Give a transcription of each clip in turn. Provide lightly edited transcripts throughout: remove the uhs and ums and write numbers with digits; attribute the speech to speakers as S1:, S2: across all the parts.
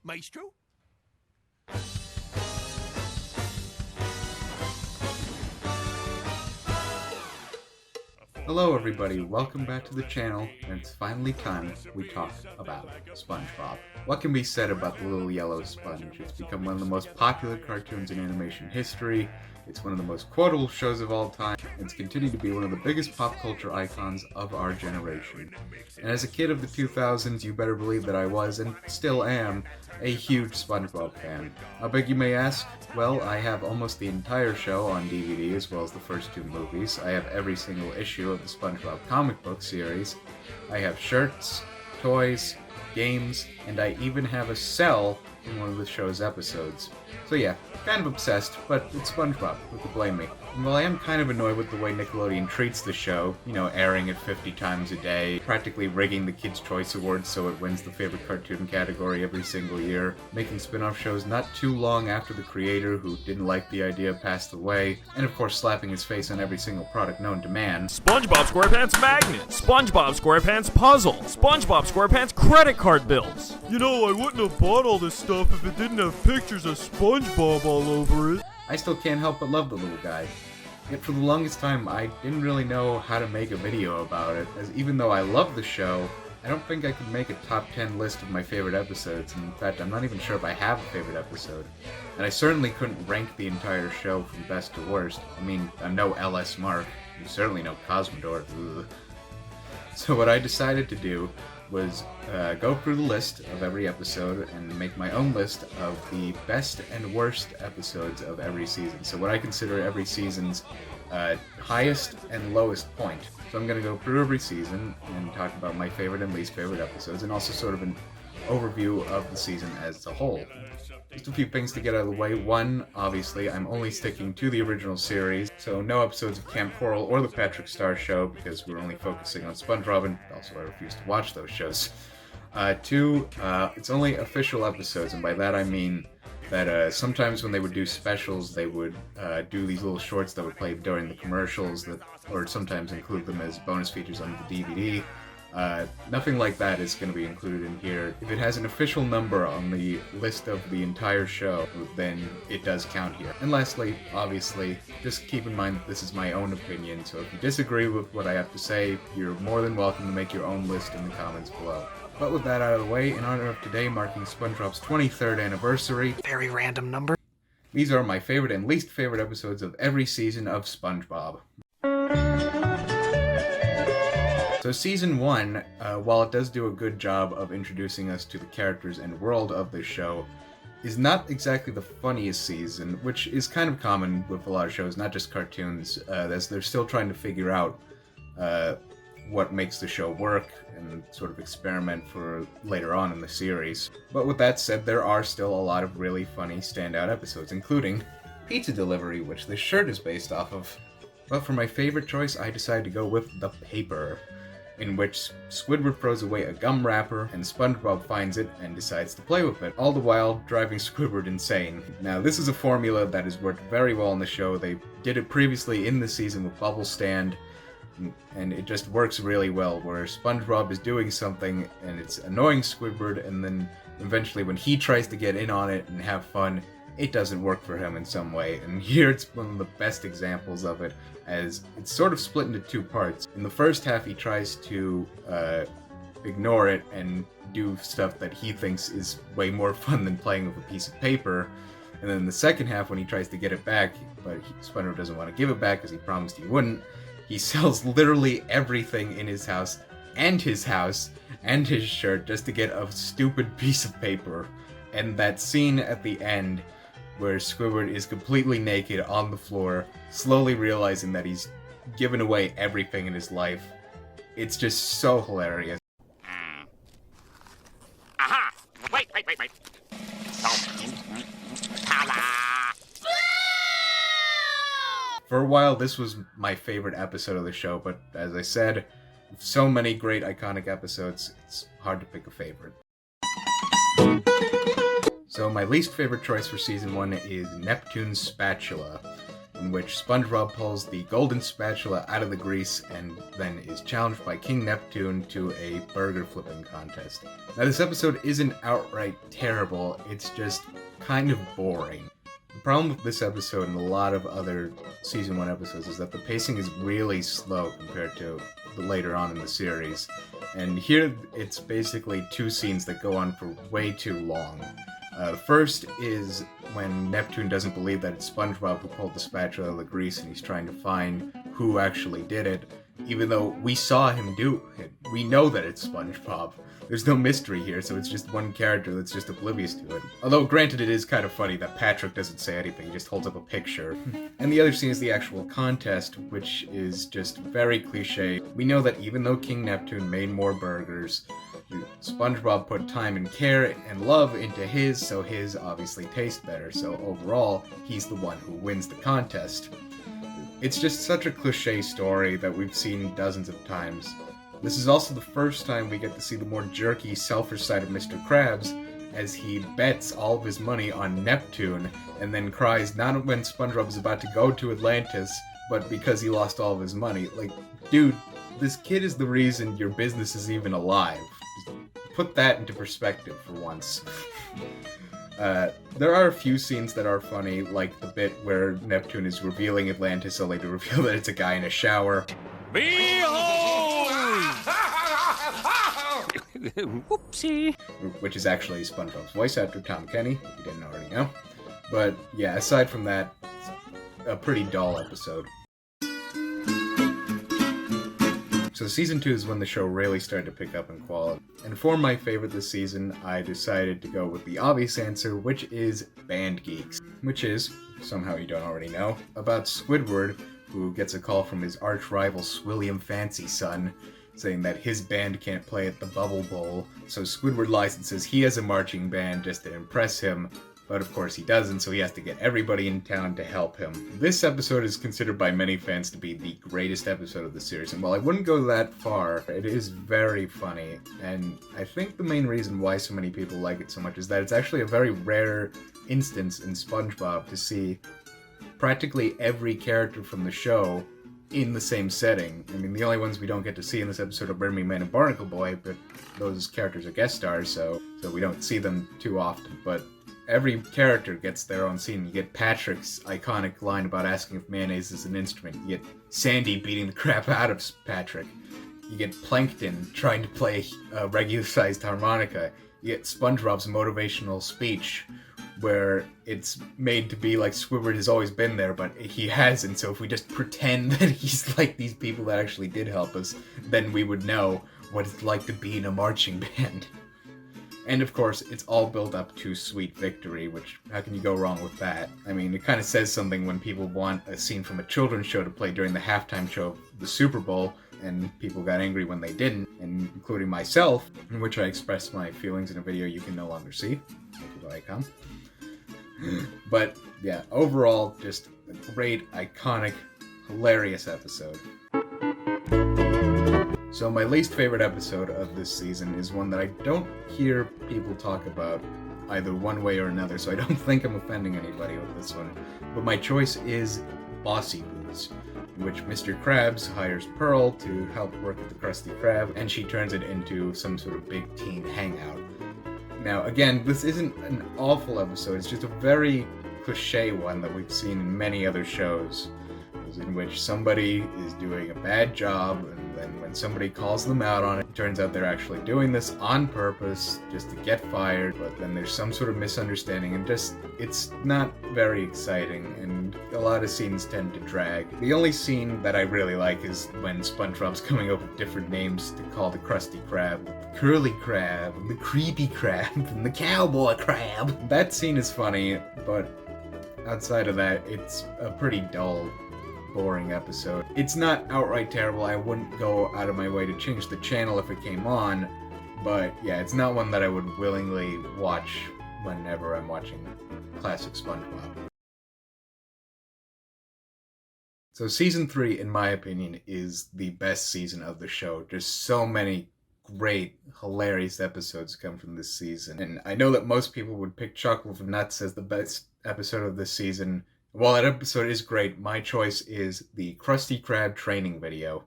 S1: Maestro?
S2: Hello everybody, welcome back to the channel, and it's finally time we talk about Spongebob. What can be said about the little yellow sponge? It's become one of the most popular cartoons in animation history, it's one of the most quotable shows of all time, and it's continued to be one of the biggest pop culture icons of our generation. And as a kid of the 2000s, you better believe that I was, and still am, a huge Spongebob fan. How big, you may ask? Well, I have almost the entire show on DVD, as well as the first two movies. I have every single issue of the Spongebob comic book series. I have shirts, toys, games, and I even have a cell in one of the show's episodes. So yeah, kind of obsessed, but it's Spongebob, who could blame me? And while I am kind of annoyed with the way Nickelodeon treats the show, you know, airing it 50 times a day, practically rigging the Kids' Choice Awards so it wins the favorite cartoon category every single year, making spin-off shows not too long after the creator, who didn't like the idea, passed away, and of course slapping his face on every single product known to man.
S3: SpongeBob SquarePants Magnet, SpongeBob SquarePants Puzzle, SpongeBob SquarePants Credit Card Bills. You know, I wouldn't have bought all this stuff if it didn't have pictures of SpongeBob all over it.
S2: I still can't help but love the little guy. Yet for the longest time, I didn't really know how to make a video about it, as even though I love the show, I don't think I could make a top 10 list of my favorite episodes, and in fact, I'm not even sure if I have a favorite episode. And I certainly couldn't rank the entire show from best to worst. I mean, I'm no LS Mark, I'm certainly no Cosmodor. Ugh. So what I decided to do was go through the list of every episode and make my own list of the best and worst episodes of every season. So what I consider every season's highest and lowest point. So I'm going to go through every season and talk about my favorite and least favorite episodes, and also sort of an overview of the season as a whole. Just a few things to get out of the way. One, obviously, I'm only sticking to the original series, so no episodes of Camp Coral or The Patrick Star Show, because we're only focusing on SpongeBob, and also I refuse to watch those shows. Two, it's only official episodes, and by that I mean that sometimes when they would do specials, they would do these little shorts that would play during the commercials, or sometimes include them as bonus features on the DVD. Nothing like that is going to be included in here. If it has an official number on the list of the entire show, then it does count here. And lastly, obviously, just keep in mind that this is my own opinion, so if you disagree with what I have to say, you're more than welcome to make your own list in the comments below. But with that out of the way, in honor of today marking SpongeBob's 23rd anniversary,
S1: Very random number.
S2: these are my favorite and least favorite episodes of every season of SpongeBob. So Season 1, while it does do a good job of introducing us to the characters and world of the show, is not exactly the funniest season, which is kind of common with a lot of shows, not just cartoons, as they're still trying to figure out what makes the show work and sort of experiment for later on in the series. But with that said, there are still a lot of really funny standout episodes, including Pizza Delivery, which this shirt is based off of. But for my favorite choice, I decided to go with The Paper, in which Squidward throws away a gum wrapper, and SpongeBob finds it and decides to play with it, all the while driving Squidward insane. Now, this is a formula that has worked very well in the show. They did it previously in the season with Bubble Stand, and it just works really well, where SpongeBob is doing something and it's annoying Squidward, and then eventually when he tries to get in on it and have fun, it doesn't work for him in some way. And here it's one of the best examples of it, as it's sort of split into two parts. In the first half, he tries to ignore it and do stuff that he thinks is way more fun than playing with a piece of paper. And then in the second half, when he tries to get it back, but SpongeBob doesn't want to give it back because he promised he wouldn't, he sells literally everything in his house and his shirt just to get a stupid piece of paper. And that scene at the end, where Squidward is completely naked on the floor, slowly realizing that he's given away everything in his life. It's just so hilarious.
S4: Aha! Wait.
S2: For a while, this was my favorite episode of the show, but as I said, so many great iconic episodes, it's hard to pick a favorite. So my least favorite choice for Season 1 is Neptune's Spatula. in which SpongeBob pulls the golden spatula out of the grease and then is challenged by King Neptune to a burger flipping contest. Now, this episode isn't outright terrible, it's just kind of boring. The problem with this episode and a lot of other Season 1 episodes is that the pacing is really slow compared to later on in the series. And here, it's basically two scenes that go on for way too long. The first is when Neptune doesn't believe that it's SpongeBob who pulled the spatula out of the grease and he's trying to find who actually did it, even though we saw him do it. We know that it's SpongeBob. There's no mystery here, so it's just one character that's just oblivious to it. Although, granted, it is kind of funny that Patrick doesn't say anything, he just holds up a picture. And the other scene is the actual contest, which is just very cliche. We know that even though King Neptune made more burgers, SpongeBob put time and care and love into his, so his obviously taste better. So overall, he's the one who wins the contest. It's just such a cliche story that we've seen dozens of times. This is also the first time we get to see the more jerky, selfish side of Mr. Krabs, as he bets all of his money on Neptune, and then cries not when SpongeBob is about to go to Atlantis, but because he lost all of his money. Like, dude, this kid is the reason your business is even alive. Just put that into perspective for once. There are a few scenes that are funny, like the bit where Neptune is revealing Atlantis only to reveal that it's a guy in a shower.
S3: Behold! Whoopsie.
S2: Which is actually SpongeBob's voice actor, Tom Kenny, if you didn't already know. But yeah, aside from that, it's a pretty dull episode. So Season 2 is when the show really started to pick up in quality. And for my favorite this season, I decided to go with the obvious answer, which is Band Geeks. Which is, somehow you don't already know, about Squidward, who gets a call from his arch-rival Swilliam Fancy Son, saying that his band can't play at the Bubble Bowl, so Squidward lies and says he has a marching band just to impress him, but of course he doesn't, so he has to get everybody in town to help him. This episode is considered by many fans to be the greatest episode of the series, and while I wouldn't go that far, it is very funny, and I think the main reason why so many people like it so much is that it's actually a very rare instance in SpongeBob to see practically every character from the show in the same setting. I mean, the only ones we don't get to see in this episode are Mermaid Man and Barnacle Boy, but those characters are guest stars, so we don't see them too often. But every character gets their own scene. You get Patrick's iconic line about asking if mayonnaise is an instrument. You get Sandy beating the crap out of Patrick. You get Plankton trying to play a regular-sized harmonica. You get SpongeBob's motivational speech, where it's made to be like Squidward has always been there, but he hasn't, so if we just pretend that he's like these people that actually did help us, then we would know what it's like to be in a marching band. And of course, it's all built up to Sweet Victory, which, how can you go wrong with that? I mean, it kind of says something when people want a scene from a children's show to play during the halftime show of the Super Bowl, and people got angry when they didn't, and including myself, in which I expressed my feelings in a video you can no longer see. Icon. But yeah, overall, just a great, iconic, hilarious episode. So my least favorite episode of this season is one that I don't hear people talk about either one way or another, so I don't think I'm offending anybody with this one. But my choice is Bossy, in which Mr. Krabs hires Pearl to help work with the Krusty Krab, and she turns it into some sort of big teen hangout. Now, again, this isn't an awful episode, it's just a very cliche one that we've seen in many other shows, in which somebody is doing a bad job, and then when somebody calls them out on it turns out they're actually doing this on purpose just to get fired, but then there's some sort of misunderstanding, and just, it's not very exciting, and a lot of scenes tend to drag. The only scene that I really like is when SpongeBob's coming up with different names to call the Krusty Krab. The Curly Crab, the Creepy Crab, and the Cowboy Crab. That scene is funny, but outside of that, it's a pretty dull, boring episode. It's not outright terrible. I wouldn't go out of my way to change the channel if it came on, but yeah, it's not one that I would willingly watch whenever I'm watching classic SpongeBob. So Season 3, in my opinion, is the best season of the show. Just so many great, hilarious episodes come from this season. And I know that most people would pick Chocolate with Nuts as the best episode of this season, While that episode is great, my choice is the Krusty Krab training video.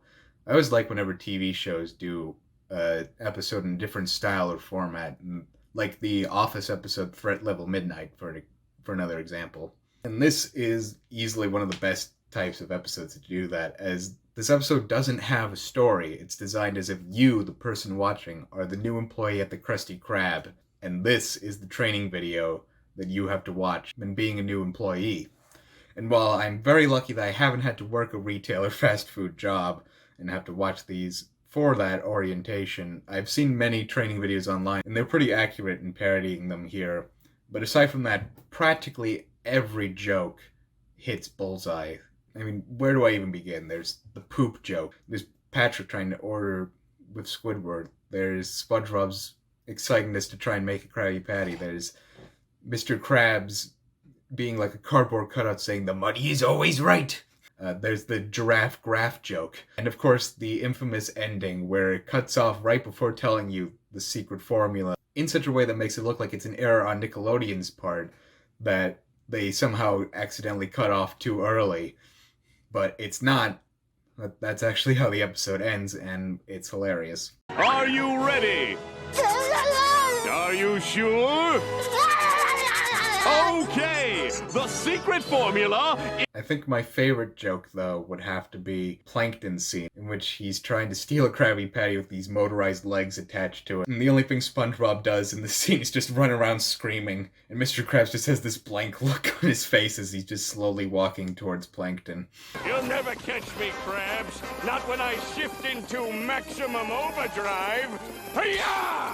S2: I always like whenever TV shows do an episode in a different style or format, like the Office episode Threat Level Midnight, for another example. And this is easily one of the best types of episodes to do that, as this episode doesn't have a story. It's designed as if you, the person watching, are the new employee at the Krusty Krab, and this is the training video that you have to watch when being a new employee. And while I'm very lucky that I haven't had to work a retail or fast food job and have to watch these for that orientation, I've seen many training videos online, and they're pretty accurate in parodying them here. But aside from that, practically every joke hits bullseye. I mean, where do I even begin? There's the poop joke. There's Patrick trying to order with Squidward. There's SpongeBob's excitingness to try and make a Krabby Patty. There's Mr. Krabs being like a cardboard cutout saying, "The money is always right." There's the giraffe graph joke. And of course, the infamous ending where it cuts off right before telling you the secret formula in such a way that makes it look like it's an error on Nickelodeon's part, that they somehow accidentally cut off too early. But it's not. That's actually how the episode ends, and it's hilarious.
S3: Are you ready? Are you sure? Okay, the secret formula.
S2: I think my favorite joke, though, would have to be Plankton's scene, in which he's trying to steal a Krabby Patty with these motorized legs attached to it. And the only thing SpongeBob does in the scene is just run around screaming, and Mr. Krabs just has this blank look on his face as he's just slowly walking towards Plankton.
S1: You'll never catch me, Krabs. Not when I shift into maximum overdrive. Hi-ya!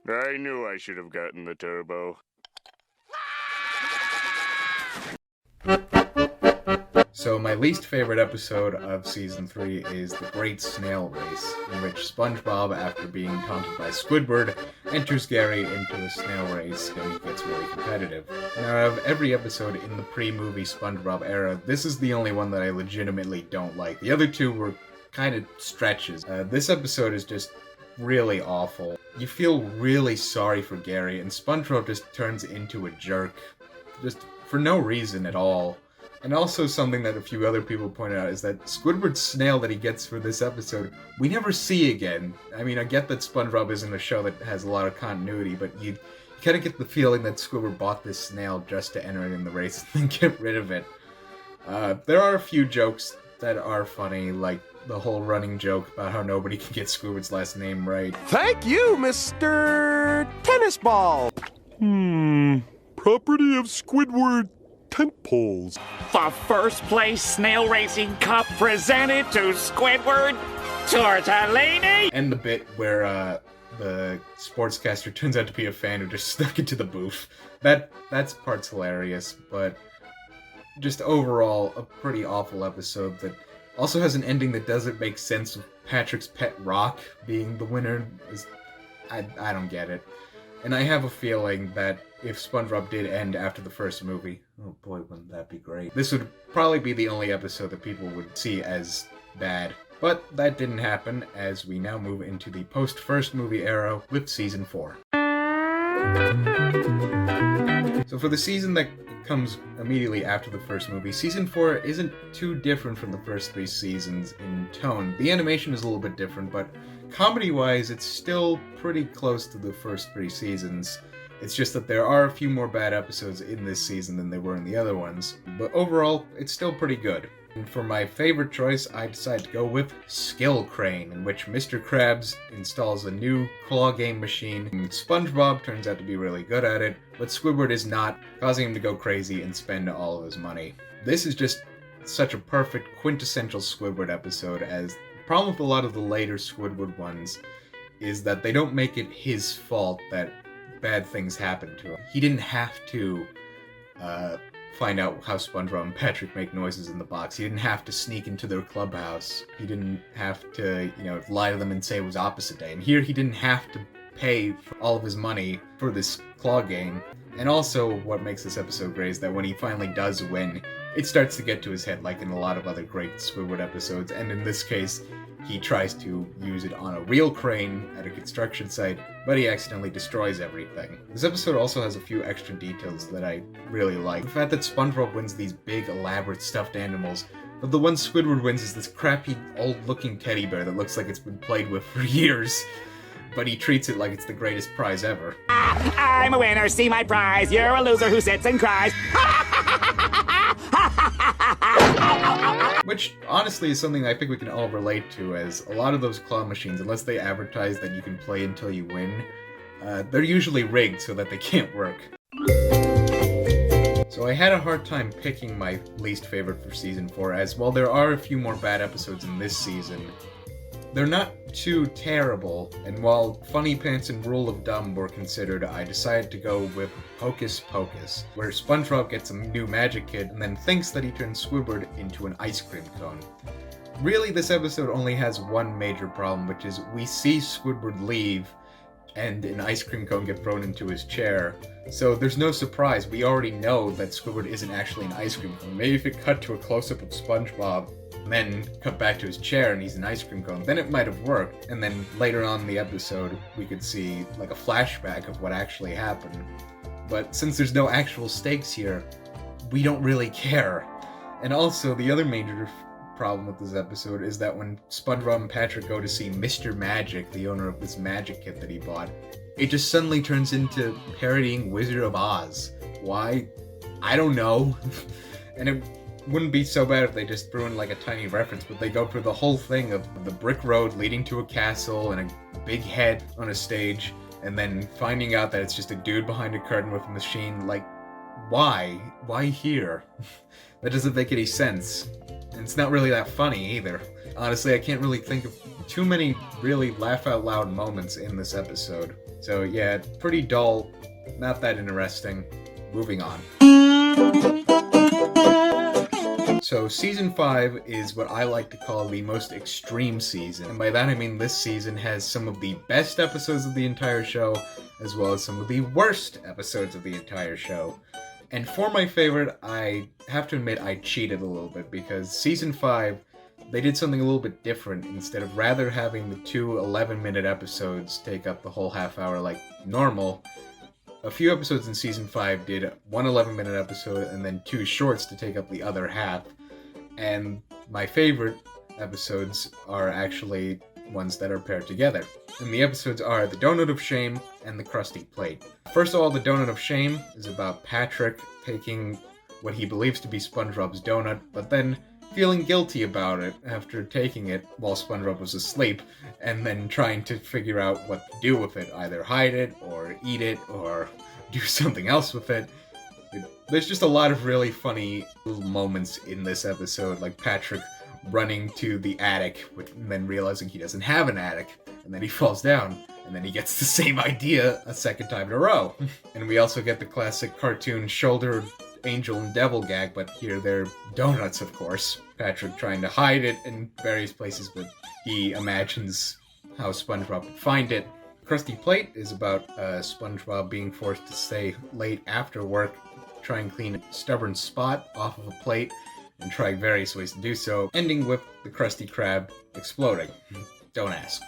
S1: I knew I should have gotten the turbo.
S2: So my least favorite episode of Season 3 is the Great Snail Race, in which SpongeBob, after being taunted by Squidward, enters Gary into a snail race and it gets really competitive. Now, out of every episode in the pre-movie SpongeBob era, this is the only one that I legitimately don't like. The other two were kind of stretches. This episode is just really awful. You feel really sorry for Gary, and SpongeBob just turns into a jerk, just for no reason at all. And also something that a few other people pointed out is that Squidward's snail that he gets for this episode, we never see again. I mean, I get that SpongeBob isn't a show that has a lot of continuity, but you kind of get the feeling that Squidward bought this snail just to enter it in the race and then get rid of it. There are a few jokes that are funny, like the whole running joke about how nobody can get Squidward's last name right.
S4: Thank you, Mr. Tennis Ball.
S3: Property of Squidward tent poles.
S5: The first place snail racing cup presented to Squidward Tortellini.
S2: And the bit where the sportscaster turns out to be a fan who just snuck into the booth. That's part's hilarious, but just overall a pretty awful episode that also has an ending that doesn't make sense with Patrick's pet rock being the winner. I don't get it. And I have a feeling that if SpongeBob did end after the first movie, oh boy, wouldn't that be great. This would probably be the only episode that people would see as bad. But that didn't happen, as we now move into the post-first movie era with Season 4. So for the season that comes immediately after the first movie, Season 4 isn't too different from the first three seasons in tone. The animation is a little bit different, but comedy-wise, it's still pretty close to the first three seasons. It's just that there are a few more bad episodes in this season than there were in the other ones, but overall, it's still pretty good. And for my favorite choice, I decided to go with Skill Crane, in which Mr. Krabs installs a new claw game machine, and SpongeBob turns out to be really good at it, but Squidward is not, causing him to go crazy and spend all of his money. This is just such a perfect, quintessential Squidward episode, as the problem with a lot of the later Squidward ones is that they don't make it his fault that bad things happen to him. He didn't have to find out how SpongeBob and Patrick make noises in the box. He didn't have to sneak into their clubhouse. He didn't have to, lie to them and say it was opposite day. And here he didn't have to pay for all of his money for this claw game. And also, what makes this episode great is that when he finally does win, it starts to get to his head, like in a lot of other great Squidward episodes, and in this case, he tries to use it on a real crane at a construction site, but he accidentally destroys everything. This episode also has a few extra details that I really like. The fact that Spongebob wins these big, elaborate stuffed animals, but the one Squidward wins is this crappy, old-looking teddy bear that looks like it's been played with for years, but he treats it like it's the greatest prize ever.
S5: I'm a winner, see my prize. You're a loser who sits and cries.
S2: Which, honestly, is something I think we can all relate to, as a lot of those claw machines, unless they advertise that you can play until you win, they're usually rigged so that they can't work. So I had a hard time picking my least favorite for Season 4, as while there are a few more bad episodes in this season, they're not too terrible, and while Funny Pants and Rule of Dumb were considered, I decided to go with Hocus Pocus, where SpongeBob gets a new magic kit and then thinks that he turns Squidward into an ice cream cone. Really, this episode only has one major problem, which is we see Squidward leave and an ice cream cone get thrown into his chair. So there's no surprise, we already know that Squidward isn't actually an ice cream cone. Maybe if it cut to a close-up of SpongeBob, and then cut back to his chair and he's an ice cream cone, then it might have worked. And then later on in the episode, we could see like a flashback of what actually happened. But since there's no actual stakes here, we don't really care. And also, the other major problem with this episode is that when SpongeBob and Patrick go to see Mr. Magic, the owner of this magic kit that he bought, it just suddenly turns into parodying Wizard of Oz. Why? I don't know. And it wouldn't be so bad if they just threw in like a tiny reference, but they go through the whole thing of the brick road leading to a castle and a big head on a stage, and then finding out that it's just a dude behind a curtain with a machine. Like, why? Why here? That doesn't make any sense. And it's not really that funny either. Honestly, I can't really think of too many really laugh-out-loud moments in this episode. So yeah, pretty dull, not that interesting. Moving on. So Season 5 is what I like to call the most extreme season, and by that I mean this season has some of the best episodes of the entire show, as well as some of the worst episodes of the entire show. And for my favorite, I have to admit I cheated a little bit, because Season 5, they did something a little bit different. Instead of rather having the two 11-minute episodes take up the whole half hour like normal, a few episodes in Season 5 did one 11-minute episode and then two shorts to take up the other half. And my favorite episodes are actually ones that are paired together. And the episodes are The Donut of Shame and The Krusty Plate. First of all, The Donut of Shame is about Patrick taking what he believes to be SpongeBob's donut, but then feeling guilty about it after taking it while SpongeBob was asleep, and then trying to figure out what to do with it, either hide it, or eat it, or do something else with it. There's just a lot of really funny little moments in this episode, like Patrick running to the attic, and then realizing he doesn't have an attic, and then he falls down, and then he gets the same idea a second time in a row. And we also get the classic cartoon shoulder angel and devil gag, but here they're donuts, of course. Patrick trying to hide it in various places, but he imagines how SpongeBob would find it. Krusty Plate is about SpongeBob being forced to stay late after work, try and clean a stubborn spot off of a plate, and try various ways to do so, ending with the Krusty Krab exploding. Don't ask.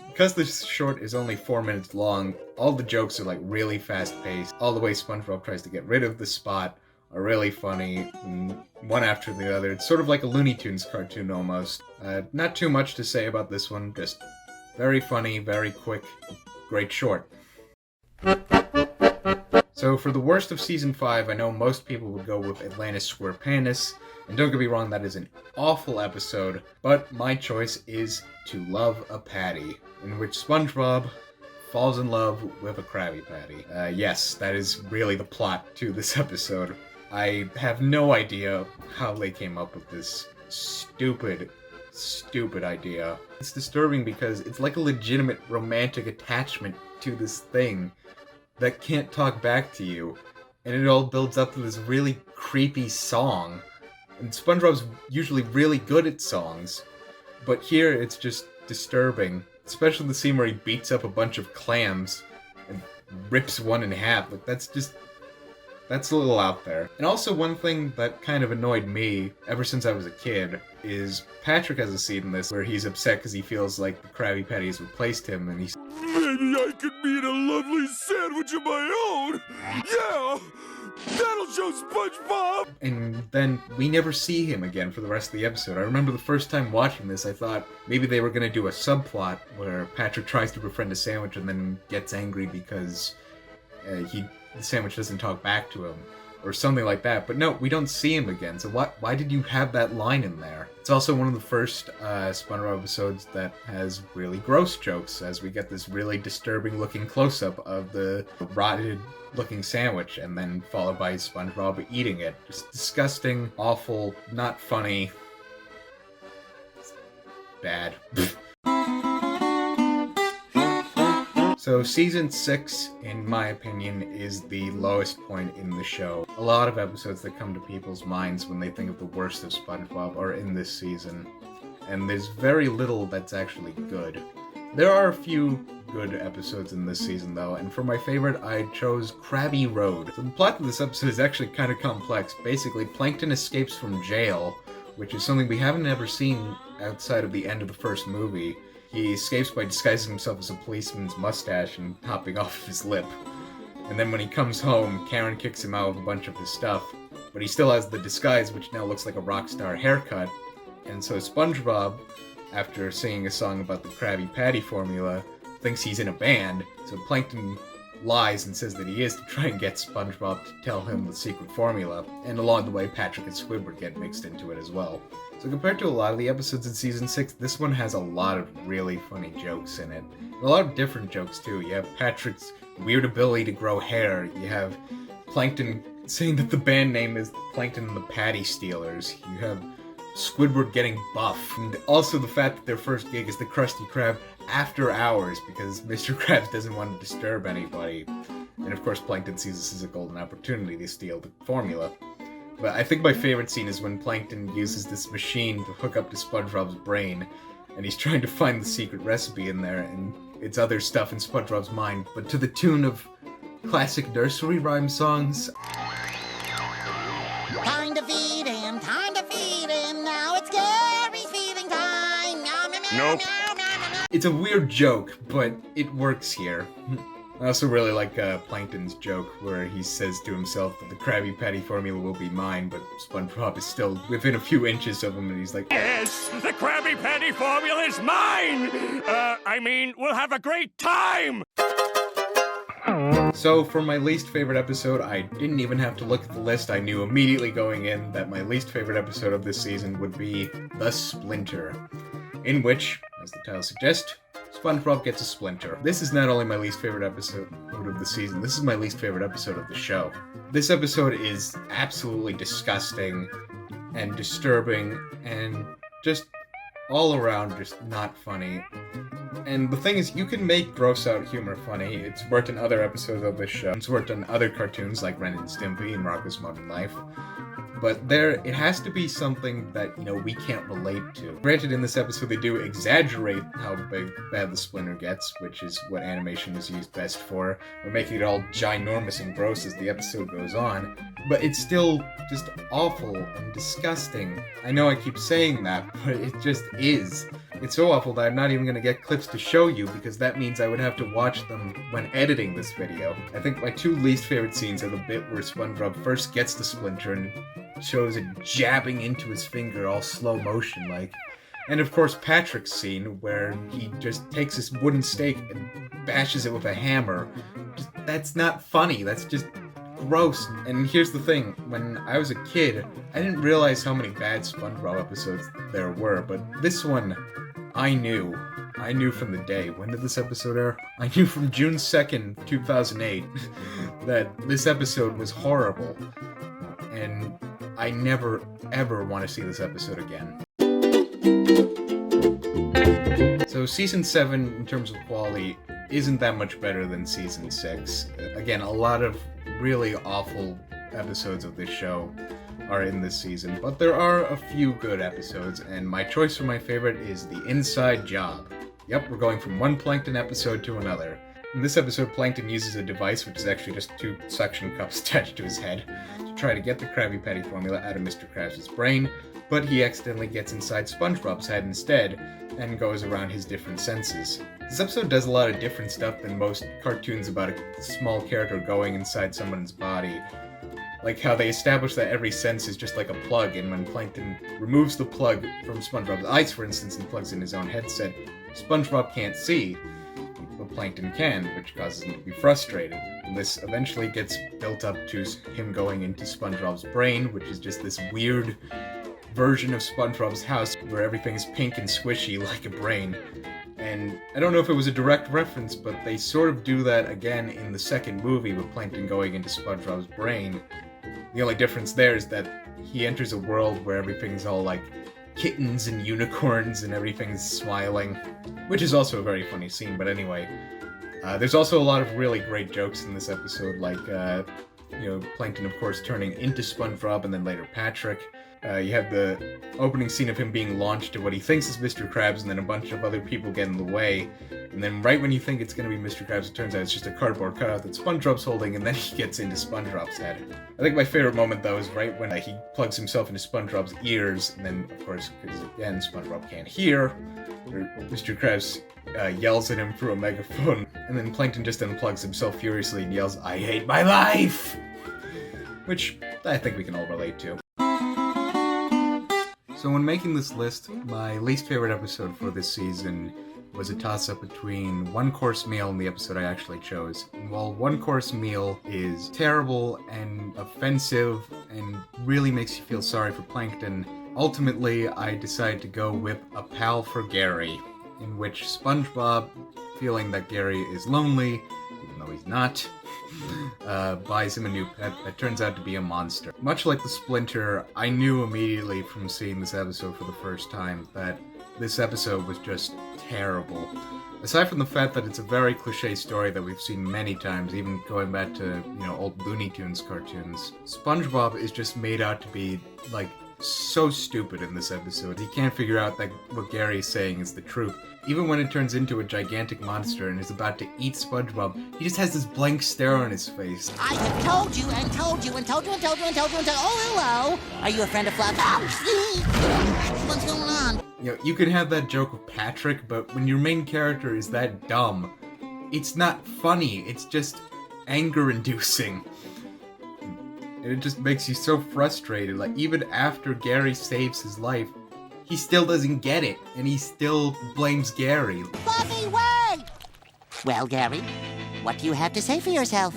S2: Because this short is only 4 minutes long, all the jokes are like really fast-paced. All the way SpongeBob tries to get rid of the spot are really funny, one after the other. It's sort of like a Looney Tunes cartoon almost. Not too much to say about this one, just very funny, very quick, great short. So for the worst of Season 5, I know most people would go with Atlantis SquarePantis, and don't get me wrong, that is an awful episode, but my choice is To Love a Patty, in which SpongeBob falls in love with a Krabby Patty. Yes, that is really the plot to this episode. I have no idea how they came up with this stupid idea. It's disturbing because it's like a legitimate romantic attachment to this thing that can't talk back to you, and it all builds up to this really creepy song. And SpongeBob's usually really good at songs, but here it's just disturbing. Especially the scene where he beats up a bunch of clams and rips one in half. Like, that's just That's a little out there. And also one thing that kind of annoyed me ever since I was a kid is Patrick has a scene in this where he's upset because he feels like the Krabby Patty has replaced him, and he's
S3: Maybe I could eat a lovely sandwich of my own. Yeah, that'll show SpongeBob.
S2: And then we never see him again for the rest of the episode. I remember the first time watching this, I thought maybe they were going to do a subplot where Patrick tries to befriend a sandwich and then gets angry because the sandwich doesn't talk back to him, or something like that. But no, we don't see him again, so why did you have that line in there? It's also one of the first SpongeBob episodes that has really gross jokes, as we get this really disturbing looking close-up of the rotted looking sandwich, and then followed by SpongeBob eating it. Just disgusting, awful, not funny. Bad. So season 6, in my opinion, is the lowest point in the show. A lot of episodes that come to people's minds when they think of the worst of SpongeBob are in this season, and there's very little that's actually good. There are a few good episodes in this season though, and for my favorite I chose Crabby Road. So the plot of this episode is actually kind of complex. Basically, Plankton escapes from jail, which is something we haven't ever seen outside of the end of the first movie. He escapes by disguising himself as a policeman's mustache and hopping off his lip. And then when he comes home, Karen kicks him out with a bunch of his stuff, but he still has the disguise, which now looks like a rock star haircut. And so SpongeBob, after singing a song about the Krabby Patty formula, thinks he's in a band, so Plankton lies and says that he is to try and get SpongeBob to tell him the secret formula, and along the way Patrick and Squidward get mixed into it as well. So compared to a lot of the episodes in Season 6, this one has a lot of really funny jokes in it. And a lot of different jokes too. You have Patrick's weird ability to grow hair, you have Plankton saying that the band name is Plankton and the Patty Stealers, you have Squidward getting buff, and also the fact that their first gig is the Krusty Krab after hours because Mr. Krabs doesn't want to disturb anybody. And of course Plankton sees this as a golden opportunity to steal the formula. But I think my favorite scene is when Plankton uses this machine to hook up to SpongeBob's brain, and he's trying to find the secret recipe in there, and it's other stuff in SpongeBob's mind, but to the tune of classic nursery rhyme songs.
S6: Time to feed him, now it's Gary's feeding time.
S1: Nope.
S2: It's a weird joke, but it works here. I also really like Plankton's joke where he says to himself that the Krabby Patty formula will be mine, but SpongeBob is still within a few inches of him, and he's like,
S1: Yes, the Krabby Patty formula is mine! We'll have a great time!
S2: So for my least favorite episode, I didn't even have to look at the list. I knew immediately going in that my least favorite episode of this season would be The Splinter, in which, as the title suggests, SpongeBob gets a splinter. This is not only my least favorite episode of the season, this is my least favorite episode of the show. This episode is absolutely disgusting and disturbing and just all around just not funny. And the thing is, you can make gross out humor funny. It's worked in other episodes of this show. It's worked on other cartoons like Ren and Stimpy and Rocko's Modern Life. But it has to be something that, we can't relate to. Granted, in this episode they do exaggerate how bad the splinter gets, which is what animation is used best for. We're making it all ginormous and gross as the episode goes on. But it's still just awful and disgusting. I know I keep saying that, but it just is. It's so awful that I'm not even going to get clips to show you, because that means I would have to watch them when editing this video. I think my two least favorite scenes are the bit where SpongeBob first gets the splinter and shows it jabbing into his finger all slow motion like. And of course Patrick's scene where he just takes this wooden stake and bashes it with a hammer. That's not funny, that's just gross. And here's the thing, when I was a kid, I didn't realize how many bad SpongeBob episodes there were, but this one, I knew from the day. When did this episode air? I knew from June 2nd, 2008, that this episode was horrible. And I never, ever want to see this episode again. So Season 7, in terms of quality, isn't that much better than Season 6. Again, a lot of really awful episodes of this show are in this season, but there are a few good episodes, and my choice for my favorite is The Inside Job. Yep, we're going from one Plankton episode to another. In this episode, Plankton uses a device, which is actually just 2 suction cups attached to his head, to try to get the Krabby Patty formula out of Mr. Krabs' brain, but he accidentally gets inside SpongeBob's head instead, and goes around his different senses. This episode does a lot of different stuff than most cartoons about a small character going inside someone's body. Like how they establish that every sense is just like a plug, and when Plankton removes the plug from SpongeBob's eyes, for instance, and plugs in his own headset, SpongeBob can't see, but Plankton can, which causes him to be frustrated. And this eventually gets built up to him going into SpongeBob's brain, which is just this weird version of SpongeBob's house where everything's pink and squishy like a brain. And I don't know if it was a direct reference, but they sort of do that again in the second movie with Plankton going into SpongeBob's brain. The only difference there is that he enters a world where everything's all like kittens and unicorns and everything's smiling, which is also a very funny scene, but anyway. There's also a lot of really great jokes in this episode, like, Plankton, of course, turning into SpongeBob and then later Patrick. You have the opening scene of him being launched to what he thinks is Mr. Krabs, and then a bunch of other people get in the way. And then right when you think it's going to be Mr. Krabs, it turns out it's just a cardboard cutout that SpongeBob's holding, and then he gets into SpongeBob's head. I think my favorite moment, though, is right when he plugs himself into SpongeBob's ears, and then, of course, because again, SpongeBob can't hear, Mr. Krabs yells at him through a megaphone, and then Plankton just unplugs himself furiously and yells, "I hate my life!" Which I think we can all relate to. So when making this list, my least favorite episode for this season was a toss-up between One Course Meal and the episode I actually chose. And while One Course Meal is terrible and offensive and really makes you feel sorry for Plankton, ultimately I decided to go with A Pal for Gary, in which SpongeBob, feeling that Gary is lonely, even though he's not, buys him a new pet that turns out to be a monster. Much like the Splinter, I knew immediately from seeing this episode for the first time that this episode was just terrible. Aside from the fact that it's a very cliche story that we've seen many times, even going back to, old Looney Tunes cartoons, SpongeBob is just made out to be, so stupid in this episode. He can't figure out that what Gary is saying is the truth. Even when it turns into a gigantic monster and is about to eat SpongeBob, he just has this blank stare on his face.
S6: I have told you and told you and told you and told you and told you and told you. Oh, hello. Are you a friend of Fluff? What's going on?
S2: You can have that joke with Patrick, but when your main character is that dumb, it's not funny. It's just anger-inducing. And it just makes you so frustrated. Even after Gary saves his life, he still doesn't get it, and he still blames Gary.
S6: Fluffy, wait! Well, Gary, what do you have to say for yourself?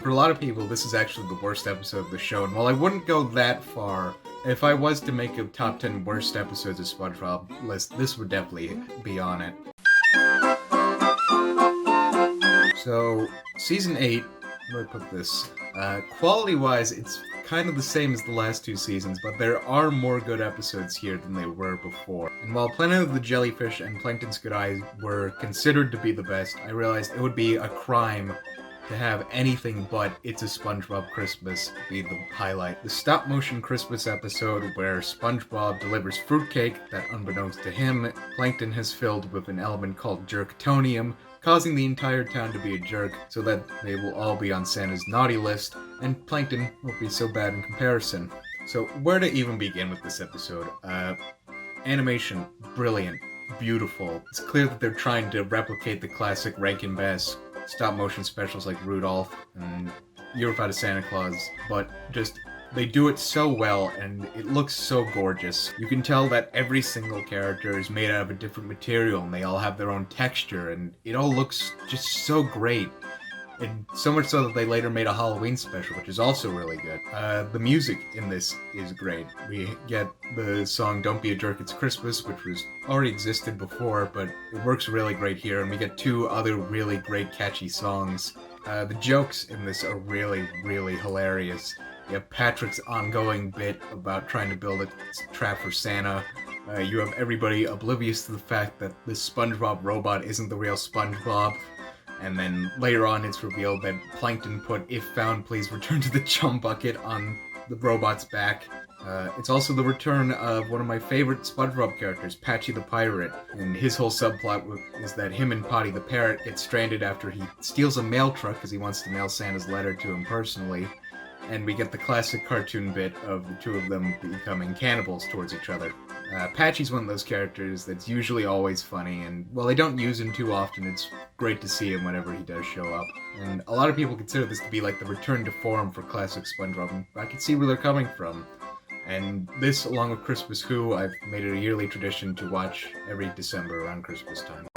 S2: For a lot of people, this is actually the worst episode of the show, and while I wouldn't go that far, if I was to make a top 10 worst episodes of SpongeBob list, this would definitely be on it. So, Season 8, where do I put this? Quality-wise, it's kind of the same as the last 2 seasons, but there are more good episodes here than they were before. And while Planet of the Jellyfish and Plankton's Good Eyes were considered to be the best, I realized it would be a crime to have anything but It's a SpongeBob Christmas be the highlight. The stop-motion Christmas episode where SpongeBob delivers fruitcake that, unbeknownst to him, Plankton has filled with an element called jerkatonium, causing the entire town to be a jerk so that they will all be on Santa's naughty list, and Plankton won't be so bad in comparison. So where to even begin with this episode? Animation, brilliant, beautiful. It's clear that they're trying to replicate the classic Rankin Bass stop-motion specials like Rudolph and Year Without a Santa Claus, but they do it so well, and it looks so gorgeous. You can tell that every single character is made out of a different material, and they all have their own texture, and it all looks just so great. And so much so that they later made a Halloween special, which is also really good. The music in this is great. We get the song Don't Be a Jerk, It's Christmas, which was already existed before, but it works really great here, and we get 2 other really great catchy songs. The jokes in this are really, really hilarious. You have Patrick's ongoing bit about trying to build a trap for Santa. You have everybody oblivious to the fact that this SpongeBob robot isn't the real SpongeBob. And then later on it's revealed that Plankton put "If found, please return to the chum bucket" on the robot's back. It's also the return of one of my favorite SpongeBob characters, Patchy the Pirate, and his whole subplot is that him and Potty the Parrot get stranded after he steals a mail truck because he wants to mail Santa's letter to him personally, and we get the classic cartoon bit of the two of them becoming cannibals towards each other. Patchy's one of those characters that's usually always funny, and while I don't use him too often, it's great to see him whenever he does show up. And a lot of people consider this to be like the return to form for classic SpongeBob, and I can see where they're coming from. And this, along with Christmas Who, I've made it a yearly tradition to watch every December around Christmas time.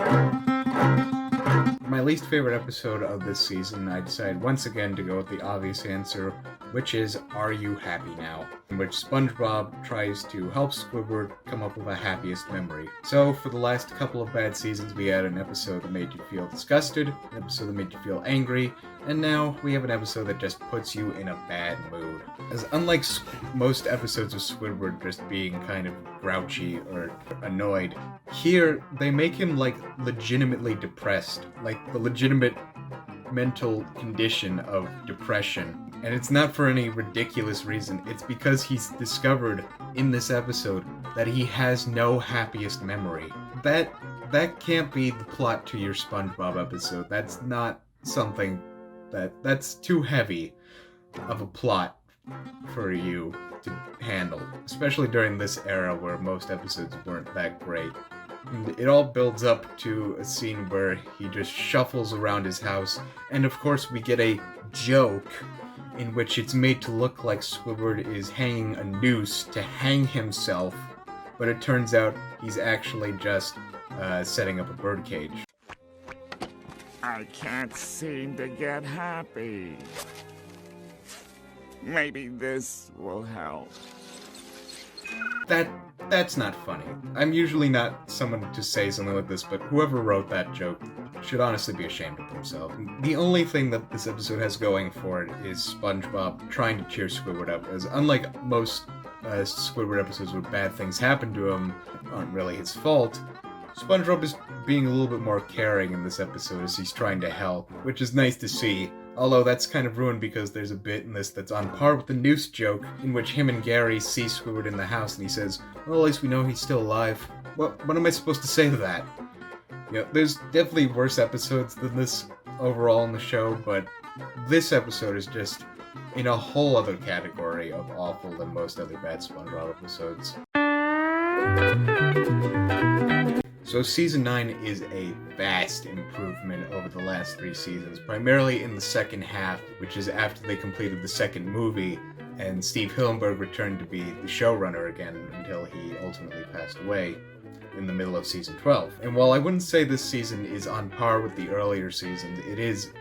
S2: My least favorite episode of this season, I decided once again to go with the obvious answer, which is Are You Happy Now? In which SpongeBob tries to help Squidward come up with a happiest memory. So, for the last couple of bad seasons, we had an episode that made you feel disgusted, an episode that made you feel angry, and now we have an episode that just puts you in a bad mood. As unlike most episodes of Squidward just being kind of grouchy or annoyed, here they make him like legitimately depressed, like the legitimate mental condition of depression. And it's not for any ridiculous reason, it's because he's discovered in this episode that he has no happiest memory. That can't be the plot to your SpongeBob episode. That's not something that's too heavy of a plot for you to handle, especially during this era where most episodes weren't that great. And it all builds up to a scene where he just shuffles around his house, and of course we get a joke in which it's made to look like Squidward is hanging a noose to hang himself, but it turns out he's actually just setting up a birdcage.
S5: I can't seem to get happy. Maybe this will help.
S2: That's not funny. I'm usually not someone to say something like this, but whoever wrote that joke should honestly be ashamed of himself. The only thing that this episode has going for it is SpongeBob trying to cheer Squidward up, as unlike most Squidward episodes where bad things happen to him aren't really his fault, SpongeBob is being a little bit more caring in this episode as he's trying to help, which is nice to see. Although that's kind of ruined because there's a bit in this that's on par with the noose joke, in which him and Gary see Squidward in the house and he says, well, at least we know he's still alive. What am I supposed to say to that? You know, there's definitely worse episodes than this overall in the show, but this episode is just in a whole other category of awful than most other bad SpongeBob episodes. So Season 9 is a vast improvement over the last 3 seasons, primarily in the second half, which is after they completed the second movie, and Steve Hillenburg returned to be the showrunner again until he ultimately passed away in the middle of Season 12. And while I wouldn't say this season is on par with the earlier seasons, it is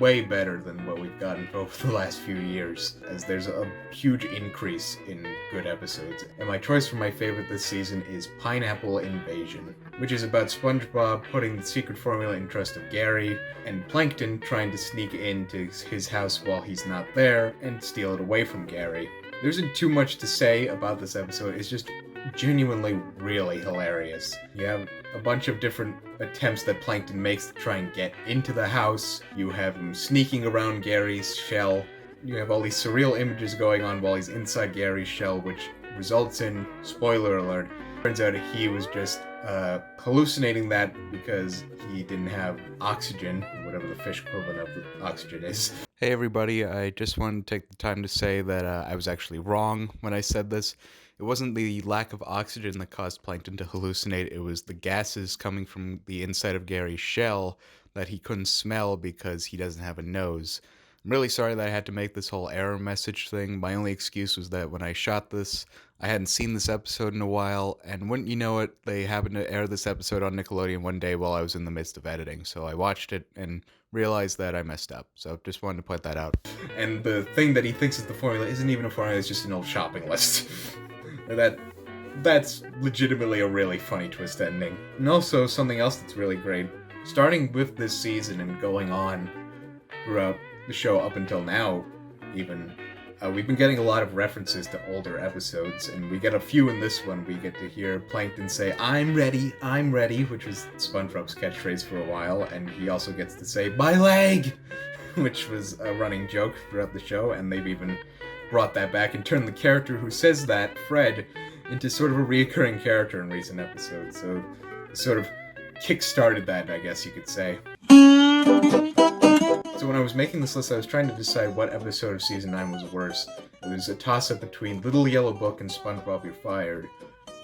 S2: way better than what we've gotten over the last few years, as there's a huge increase in good episodes. And my choice for my favorite this season is Pineapple Invasion, which is about SpongeBob putting the secret formula in trust of Gary, and Plankton trying to sneak into his house while he's not there and steal it away from Gary. There isn't too much to say about this episode, it's just genuinely really hilarious. You have a bunch of different attempts that Plankton makes to try and get into the house. You have him sneaking around Gary's shell. You have all these surreal images going on while he's inside Gary's shell, which results in, spoiler alert, turns out he was just hallucinating that because he didn't have oxygen, whatever the fish equivalent of oxygen is. Hey everybody, I just wanted to take the time to say that I was actually wrong when I said this. It wasn't the lack of oxygen that caused Plankton to hallucinate, it was the gases coming from the inside of Gary's shell that he couldn't smell because he doesn't have a nose. I'm really sorry that I had to make this whole error message thing. My only excuse was that when I shot this, I hadn't seen this episode in a while, and wouldn't you know it, they happened to air this episode on Nickelodeon one day while I was in the midst of editing, so I watched it and realized that I messed up, so just wanted to point that out. And the thing that he thinks is the formula isn't even a formula, it's just an old shopping list. That's legitimately a really funny twist ending. And also, something else that's really great, starting with this season and going on throughout the show up until now, even, we've been getting a lot of references to older episodes, and we get a few in this one. We get to hear Plankton say, I'm ready, which was SpongeBob's catchphrase for a while, and he also gets to say, my leg! which was a running joke throughout the show, and they've even brought that back and turned the character who says that, Fred, into sort of a reoccurring character in recent episodes. So sort of kick-started that, I guess you could say. So when I was making this list, I was trying to decide what episode of Season 9 was worse. It was a toss-up between Little Yellow Book and SpongeBob You're Fired.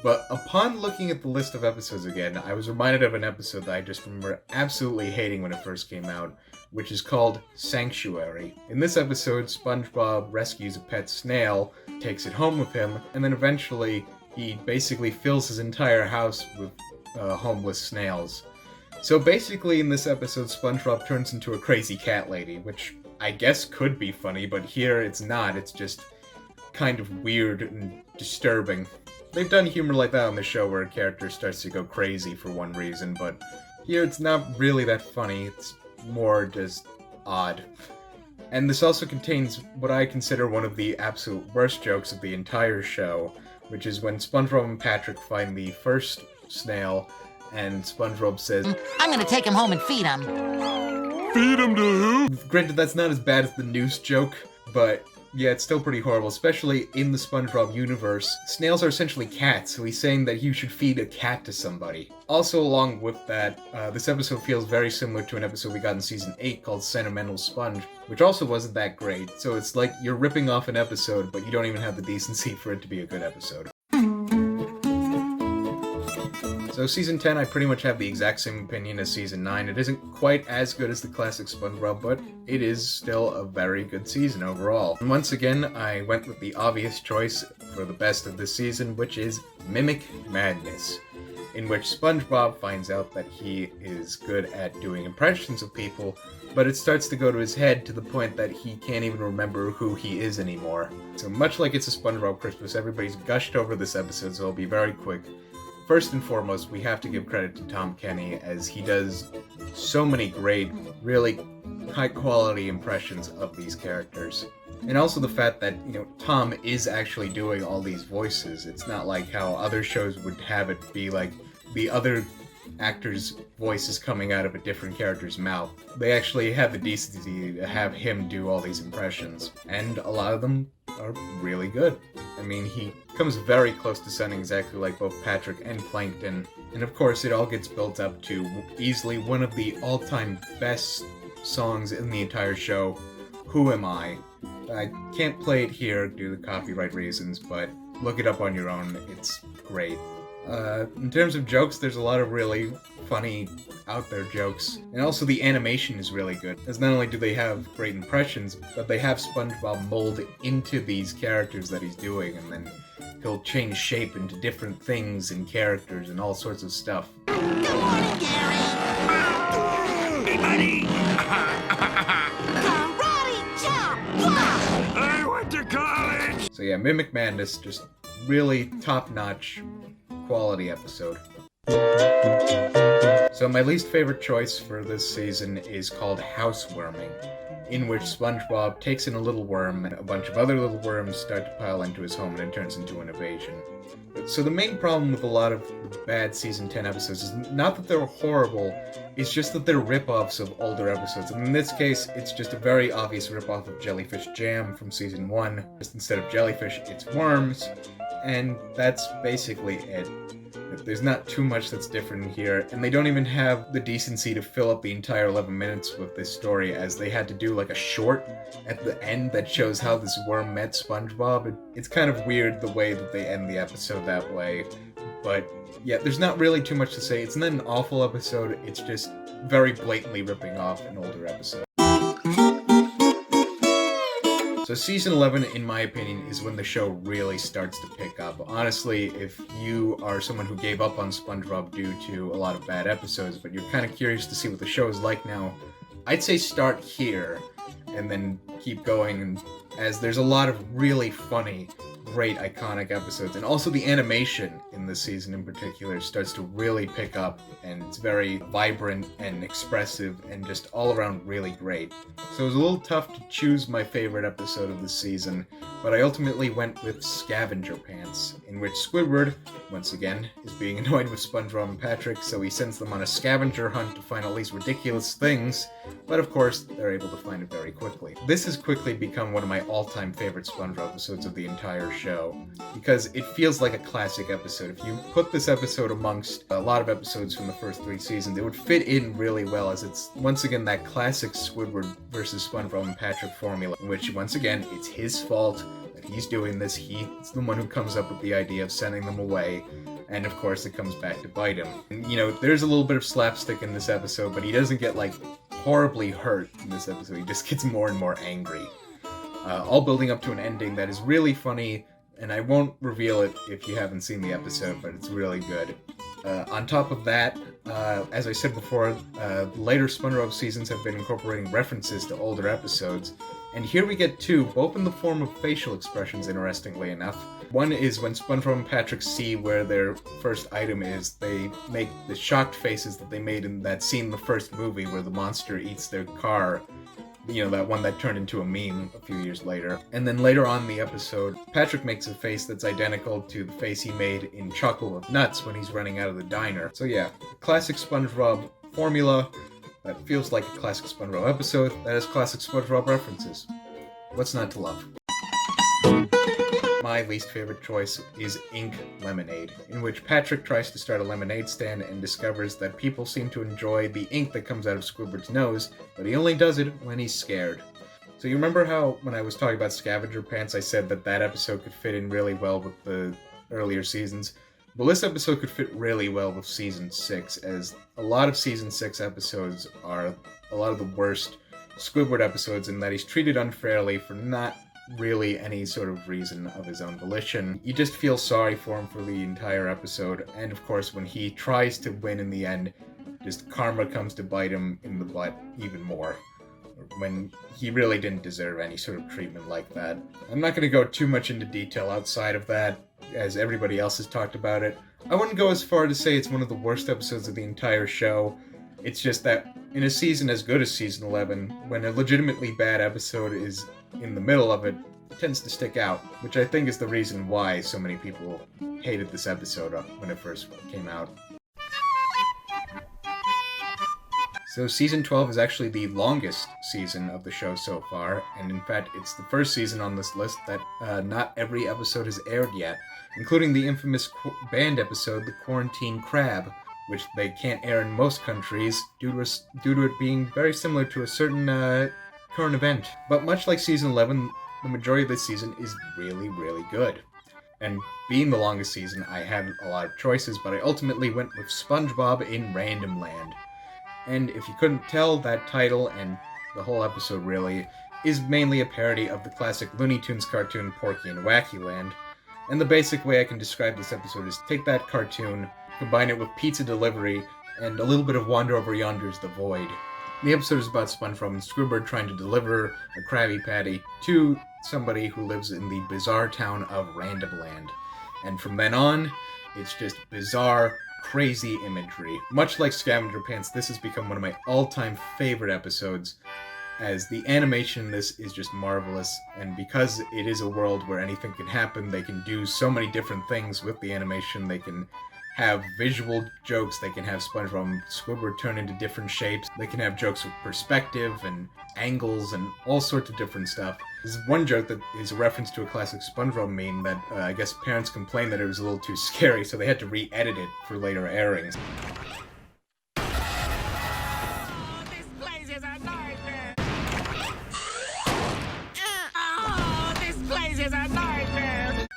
S2: But upon looking at the list of episodes again, I was reminded of an episode that I just remember absolutely hating when it first came out, which is called Sanctuary. In this episode, SpongeBob rescues a pet snail, takes it home with him, and then eventually he basically fills his entire house with homeless snails. So basically in this episode, SpongeBob turns into a crazy cat lady, which I guess could be funny, but here it's not. It's just kind of weird and disturbing. They've done humor like that on the show where a character starts to go crazy for one reason, but here it's not really that funny. It's more just odd. And this also contains what I consider one of the absolute worst jokes of the entire show, which is when SpongeBob and Patrick find the first snail, and SpongeBob says,
S6: I'm gonna take him home and feed him.
S3: Feed him to who?
S2: Granted, that's not as bad as the noose joke, but yeah, it's still pretty horrible, especially in the SpongeBob universe. Snails are essentially cats, so he's saying that you should feed a cat to somebody. Also, along with that, this episode feels very similar to an episode we got in Season 8 called Sentimental Sponge, which also wasn't that great, so it's like you're ripping off an episode, but you don't even have the decency for it to be a good episode. So Season 10, I pretty much have the exact same opinion as Season 9. It isn't quite as good as the classic SpongeBob, but it is still a very good season overall. And once again, I went with the obvious choice for the best of this season, which is Mimic Madness, in which SpongeBob finds out that he is good at doing impressions of people, but it starts to go to his head to the point that he can't even remember who he is anymore. So much like It's a SpongeBob Christmas, everybody's gushed over this episode, so I'll be very quick. First and foremost, we have to give credit to Tom Kenny, as he does so many great, really high-quality impressions of these characters. And also the fact that, Tom is actually doing all these voices. It's not like how other shows would have it be like the other actor's voice is coming out of a different character's mouth. They actually have the decency to have him do all these impressions, and a lot of them are really good. I mean, he comes very close to sounding exactly like both Patrick and Plankton, and of course it all gets built up to easily one of the all-time best songs in the entire show, Who Am I? I can't play it here due to copyright reasons, but look it up on your own, it's great. In terms of jokes, there's a lot of really funny, out there jokes. And also the animation is really good, as not only do they have great impressions, but they have SpongeBob mold into these characters that he's doing, and then he'll change shape into different things and characters and all sorts of stuff.
S6: Good morning, Gary.
S1: Hey, buddy!
S6: Karate chop!
S1: I went to college!
S2: So yeah, Mimic Madness, just really top-notch quality episode. So my least favorite choice for this season is called Housewarming, in which SpongeBob takes in a little worm and a bunch of other little worms start to pile into his home and it turns into an invasion. So the main problem with a lot of bad Season 10 episodes is not that they're horrible, it's just that they're rip-offs of older episodes. And in this case, it's just a very obvious rip-off of Jellyfish Jam from Season 1. Just instead of jellyfish, it's worms, and that's basically it. There's not too much that's different here, and they don't even have the decency to fill up the entire 11 minutes with this story, as they had to do like a short at the end that shows how this worm met SpongeBob. It's kind of weird the way that they end the episode that way, but yeah, there's not really too much to say. It's not an awful episode, it's just very blatantly ripping off an older episode. So Season 11, in my opinion, is when the show really starts to pick up. Honestly, if you are someone who gave up on SpongeBob due to a lot of bad episodes, but you're kind of curious to see what the show is like now, I'd say start here, and then keep going, as there's a lot of really funny, great, iconic episodes. And also the animation in this season in particular starts to really pick up, and it's very vibrant and expressive and just all around really great. So it was a little tough to choose my favorite episode of this season, but I ultimately went with Scavenger Pants, in which Squidward, once again, is being annoyed with SpongeBob and Patrick, so he sends them on a scavenger hunt to find all these ridiculous things, but of course, they're able to find it very quickly. This has quickly become one of my all-time favorite SpongeBob episodes of the entire show, because it feels like a classic episode. If you put this episode amongst a lot of episodes from the first 3 seasons, it would fit in really well, as it's once again that classic Squidward versus SpongeBob and Patrick formula, in which once again, it's his fault that he's doing this. He's the one who comes up with the idea of sending them away. And of course, it comes back to bite him. And, there's a little bit of slapstick in this episode, but he doesn't get, horribly hurt in this episode. He just gets more and more angry. All building up to an ending that is really funny, and I won't reveal it if you haven't seen the episode, but it's really good. On top of that, as I said before, later SpongeBob seasons have been incorporating references to older episodes, and here we get 2, both in the form of facial expressions, interestingly enough. One is when SpongeBob and Patrick see where their first item is, they make the shocked faces that they made in that scene in the first movie where the monster eats their car. That one that turned into a meme a few years later. And then later on in the episode, Patrick makes a face that's identical to the face he made in Chocolate with Nuts when he's running out of the diner. So yeah, classic SpongeBob formula that feels like a classic SpongeBob episode that has classic SpongeBob references. What's not to love? My least favorite choice is Ink Lemonade, in which Patrick tries to start a lemonade stand and discovers that people seem to enjoy the ink that comes out of Squidward's nose, but he only does it when he's scared. So you remember how, when I was talking about Scavenger Pants, I said that episode could fit in really well with the earlier seasons? Well, this episode could fit really well with Season 6, as a lot of Season 6 episodes are a lot of the worst Squidward episodes in that he's treated unfairly for not really any sort of reason of his own volition. You just feel sorry for him for the entire episode, and of course when he tries to win in the end, just karma comes to bite him in the butt even more, when he really didn't deserve any sort of treatment like that. I'm not going to go too much into detail outside of that, as everybody else has talked about it. I wouldn't go as far to say it's one of the worst episodes of the entire show. It's just that in a season as good as Season 11, when a legitimately bad episode is in the middle of it, it tends to stick out, which I think is the reason why so many people hated this episode when it first came out. So Season 12 is actually the longest season of the show so far, and in fact it's the first season on this list that not every episode has aired yet, including the infamous band episode, The Quarantine Crab, which they can't air in most countries due to it being very similar to a certain current event. But much like Season 11, the majority of this season is really, really good. And being the longest season, I had a lot of choices, but I ultimately went with SpongeBob in Random Land. And if you couldn't tell, that title, and the whole episode really, is mainly a parody of the classic Looney Tunes cartoon Porky and Wacky Land. And the basic way I can describe this episode is take that cartoon, combine it with pizza delivery, and a little bit of Wander Over Yonder's The Void. The episode is about SpongeBob and Squidward trying to deliver a Krabby Patty to somebody who lives in the bizarre town of Random Land. And from then on, it's just bizarre, crazy imagery. Much like Scavenger Pants, this has become one of my all-time favorite episodes, as the animation in this is just marvelous, and because it is a world where anything can happen, they can do so many different things with the animation. They can have visual jokes, they can have SpongeBob and Squidward turn into different shapes, they can have jokes with perspective and angles and all sorts of different stuff. There's one joke that is a reference to a classic SpongeBob meme that I guess parents complained that it was a little too scary, so they had to re-edit it for later airings.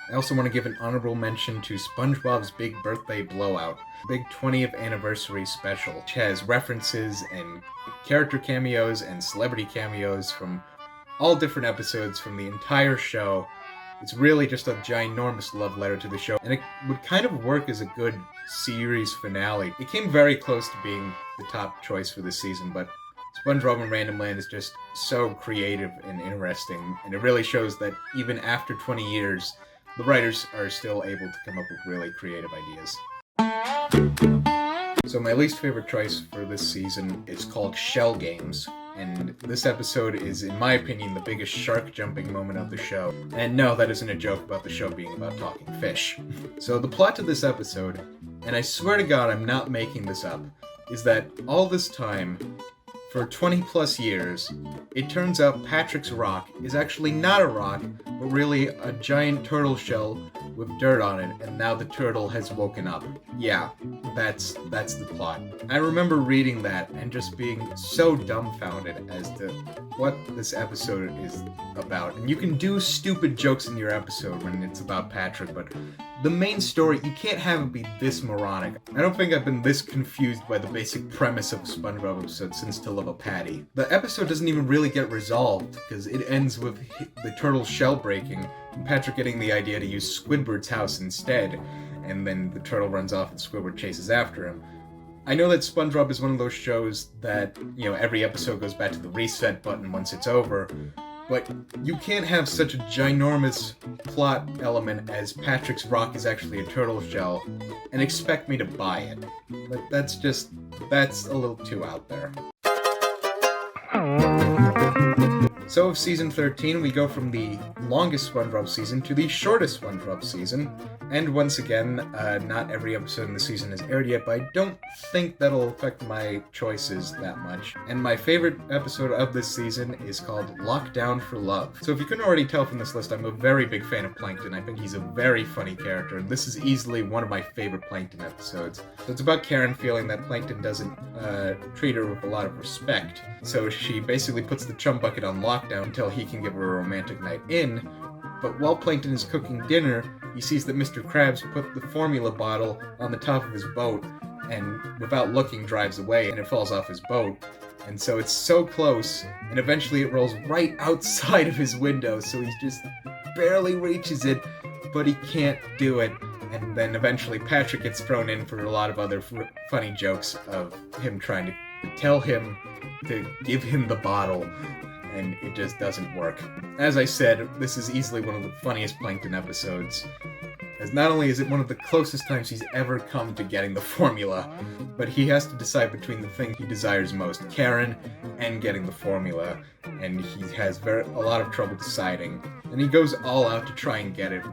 S2: I also want to give an honorable mention to SpongeBob's Big Birthday Blowout, big 20th anniversary special, which has references and character cameos and celebrity cameos from all different episodes from the entire show. It's really just a ginormous love letter to the show, and it would kind of work as a good series finale. It came very close to being the top choice for this season, but SpongeBob and Random Land is just so creative and interesting, and it really shows that even after 20 years, the writers are still able to come up with really creative ideas. So my least favorite choice for this season is called Shell Games, and this episode is, in my opinion, the biggest shark jumping moment of the show. And no, that isn't a joke about the show being about talking fish. So the plot to this episode, and I swear to God I'm not making this up, is that all this time, For 20 plus years, it turns out Patrick's rock is actually not a rock, but really a giant turtle shell with dirt on it, and now the turtle has woken up. Yeah, that's the plot. I remember reading that and just being so dumbfounded as to what this episode is about. And you can do stupid jokes in your episode when it's about Patrick, but the main story, you can't have it be this moronic. I don't think I've been this confused by the basic premise of a SpongeBob episode since To Love a Patty. The episode doesn't even really get resolved, because it ends with the turtle's shell breaking, and Patrick getting the idea to use Squidward's house instead, and then the turtle runs off and Squidward chases after him. I know that SpongeBob is one of those shows that, every episode goes back to the reset button once it's over, but you can't have such a ginormous plot element as Patrick's rock is actually a turtle shell and expect me to buy it. But that's a little too out there. So of season 13, we go from the longest SpongeBob season to the shortest SpongeBob season. And once again, not every episode in the season is aired yet, but I don't think that'll affect my choices that much. And my favorite episode of this season is called Lockdown for Love. So if you couldn't already tell from this list, I'm a very big fan of Plankton. I think he's a very funny character, and this is easily one of my favorite Plankton episodes. So it's about Karen feeling that Plankton doesn't treat her with a lot of respect. So she basically puts the chum bucket on lockdown until he can give her a romantic night in. But while Plankton is cooking dinner, he sees that Mr. Krabs put the formula bottle on the top of his boat, and without looking drives away, and it falls off his boat. And so it's so close, and eventually it rolls right outside of his window, so he just barely reaches it, but he can't do it. And then eventually Patrick gets thrown in for a lot of other funny jokes of him trying to tell him to give him the bottle, and it just doesn't work. As I said, this is easily one of the funniest Plankton episodes, as not only is it one of the closest times he's ever come to getting the formula, but he has to decide between the thing he desires most, Karen, and getting the formula, and he has a lot of trouble deciding. And he goes all out to try and get it,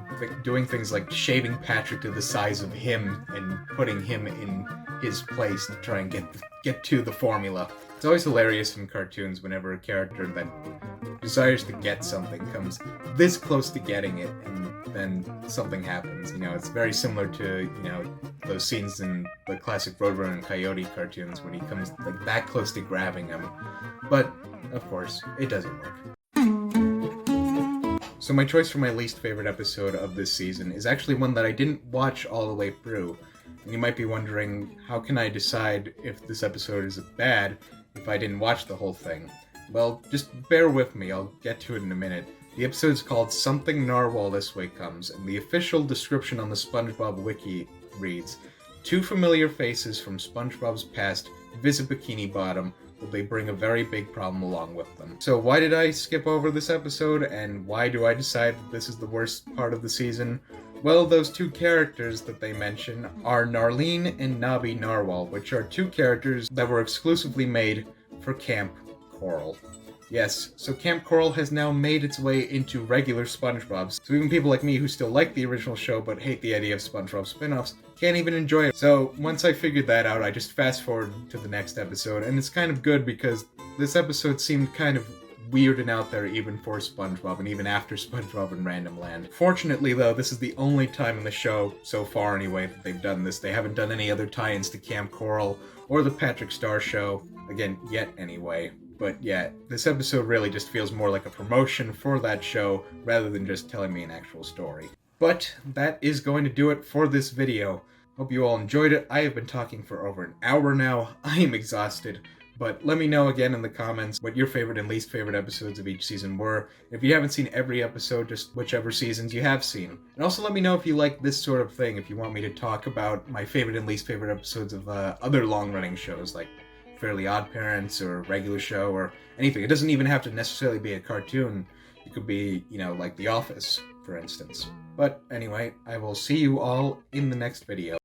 S2: doing things like shaving Patrick to the size of him and putting him in his place to try and get to the formula. It's always hilarious in cartoons whenever a character that desires to get something comes this close to getting it, and then something happens. It's very similar to, those scenes in the classic Roadrunner and Coyote cartoons when he comes like that close to grabbing him. But, of course, it doesn't work. So my choice for my least favorite episode of this season is actually one that I didn't watch all the way through. And you might be wondering, how can I decide if this episode is bad if I didn't watch the whole thing? Well, just bear with me, I'll get to it in a minute. The episode is called Something Narwhal This Way Comes, and the official description on the SpongeBob wiki reads, 2 familiar faces from SpongeBob's past visit Bikini Bottom, but they bring a very big problem along with them. So why did I skip over this episode, and why do I decide that this is the worst part of the season? Well, those 2 characters that they mention are Narline and Nobby Narwhal, which are 2 characters that were exclusively made for Camp Coral. Yes, so Camp Coral has now made its way into regular SpongeBob, so even people like me who still like the original show but hate the idea of SpongeBob spin-offs can't even enjoy it. So once I figured that out, I just fast forwarded to the next episode, and it's kind of good because this episode seemed kind of weird and out there even for SpongeBob, and even after SpongeBob and Random Land. Fortunately, though, this is the only time in the show, so far anyway, that they've done this. They haven't done any other tie-ins to Camp Coral or the Patrick Star Show, again, yet anyway. But yeah, this episode really just feels more like a promotion for that show rather than just telling me an actual story. But that is going to do it for this video. Hope you all enjoyed it. I have been talking for over an hour now. I am exhausted. But let me know again in the comments what your favorite and least favorite episodes of each season were. If you haven't seen every episode, just whichever seasons you have seen. And also let me know if you like this sort of thing, if you want me to talk about my favorite and least favorite episodes of other long-running shows like Fairly Odd Parents or Regular Show or anything. It doesn't even have to necessarily be a cartoon. It could be, like The Office, for instance. But anyway, I will see you all in the next video.